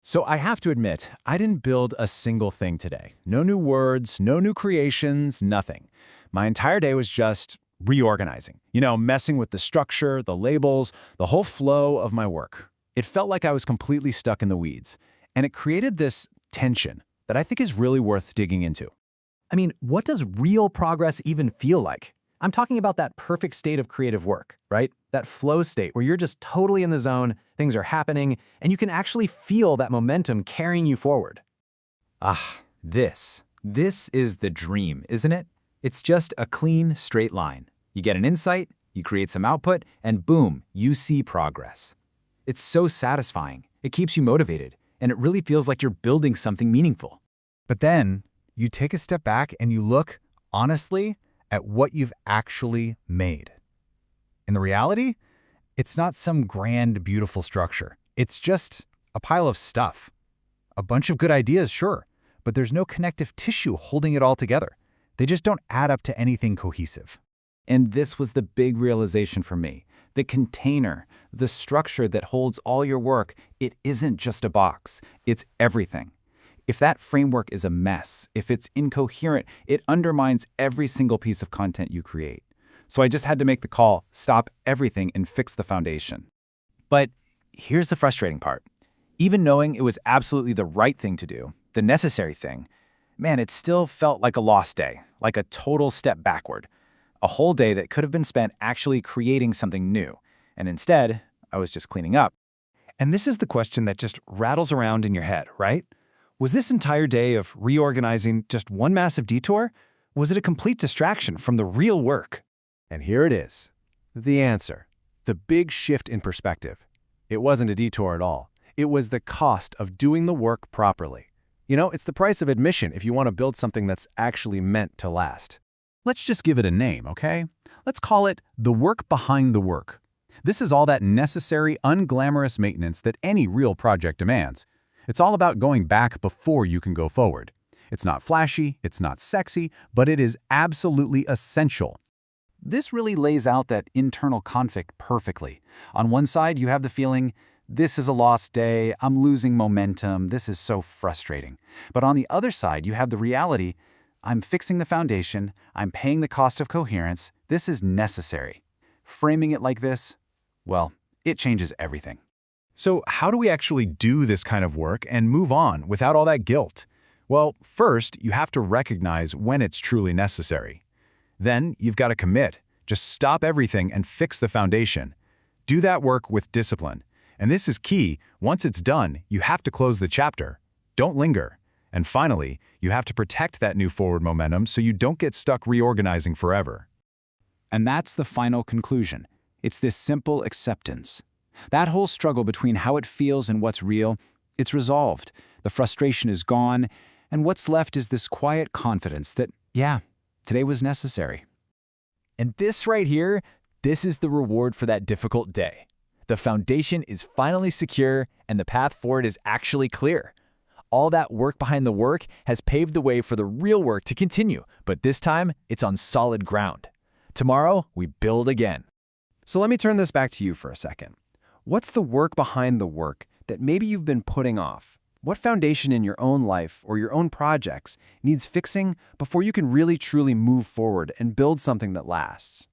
So I have to admit, I didn't build a single thing today. No new words, no new creations, nothing. My entire day was just reorganizing. Messing with the structure, the labels, the whole flow of my work. It felt like I was completely stuck in the weeds. And it created this tension that I think is really worth digging into. I mean, what does real progress even feel like? I'm talking about that perfect state of creative work, right? That flow state where you're just totally in the zone, things are happening, and you can actually feel that momentum carrying you forward. This is the dream, isn't it? It's just a clean, straight line. You get an insight, you create some output, and boom, you see progress. It's so satisfying. It keeps you motivated, and it really feels like you're building something meaningful. But then you take a step back and you look, honestly, at what you've actually made. In the reality, it's not some grand, beautiful structure. It's just a pile of stuff. A bunch of good ideas, sure, but there's no connective tissue holding it all together. They just don't add up to anything cohesive. And this was the big realization for me. The container, the structure that holds all your work, it isn't just a box. It's everything. If that framework is a mess, if it's incoherent, it undermines every single piece of content you create. So I just had to make the call, stop everything and fix the foundation. But here's the frustrating part. Even knowing it was absolutely the right thing to do, the necessary thing, man, it still felt like a lost day, like a total step backward. A whole day that could have been spent actually creating something new. And instead, I was just cleaning up. And this is the question that just rattles around in your head, right? Was this entire day of reorganizing just one massive detour? Was it a complete distraction from the real work? And here it is. The answer. The big shift in perspective. It wasn't a detour at all. It was the cost of doing the work properly. It's the price of admission if you want to build something that's actually meant to last. Let's just give it a name, okay? Let's call it the work behind the work. This is all that necessary, unglamorous maintenance that any real project demands. It's all about going back before you can go forward. It's not flashy, it's not sexy, but it is absolutely essential. This really lays out that internal conflict perfectly. On one side, you have the feeling, this is a lost day, I'm losing momentum, this is so frustrating. But on the other side, you have the reality, I'm fixing the foundation, I'm paying the cost of coherence, this is necessary. Framing it like this, well, it changes everything. So how do we actually do this kind of work and move on without all that guilt? Well, first, you have to recognize when it's truly necessary. Then, you've got to commit. Just stop everything and fix the foundation. Do that work with discipline. And this is key. Once it's done, you have to close the chapter. Don't linger. And finally, you have to protect that new forward momentum so you don't get stuck reorganizing forever. And that's the final conclusion. It's this simple acceptance. That whole struggle between how it feels and what's real, it's resolved. The frustration is gone, and what's left is this quiet confidence that, yeah, today was necessary. And this right here, this is the reward for that difficult day. The foundation is finally secure, and the path forward is actually clear. All that work behind the work has paved the way for the real work to continue, but this time, it's on solid ground. Tomorrow, we build again. So let me turn this back to you for a second. What's the work behind the work that maybe you've been putting off? What foundation in your own life or your own projects needs fixing before you can really truly move forward and build something that lasts?